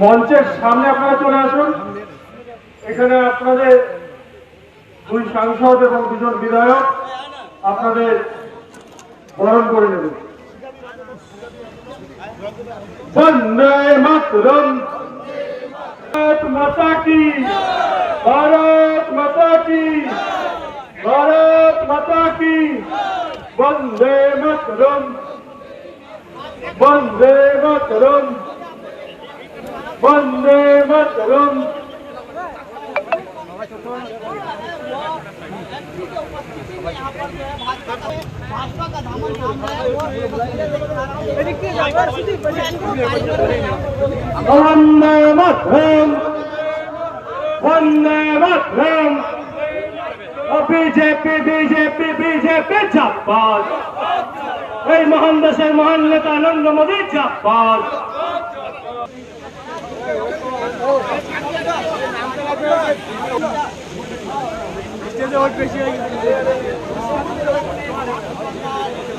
মঞ্চের সামনে আপনারা চলে আসুন। এখানে আপনাদের দুই সাংসদ এবং দুজন বিধায়ক আপনাদের বরণ করে নেবেন। বন্দে মাতরম, ভারত মাতা কি, ভারত মাতা কি, ভারত মাতা কি, বন্দে মাতরম, বন্দে মাতরম, বন্দে মাতরম। বন্দে মাতরম, বন্দে মাতরম। বিজেপি বিজেপি বিজেপি চাপাত, এই মহান দেশের মহান নেতা নরেন্দ্র মোদী চাপাত। স্টেজে ওর বেশি হয়ে গেছে।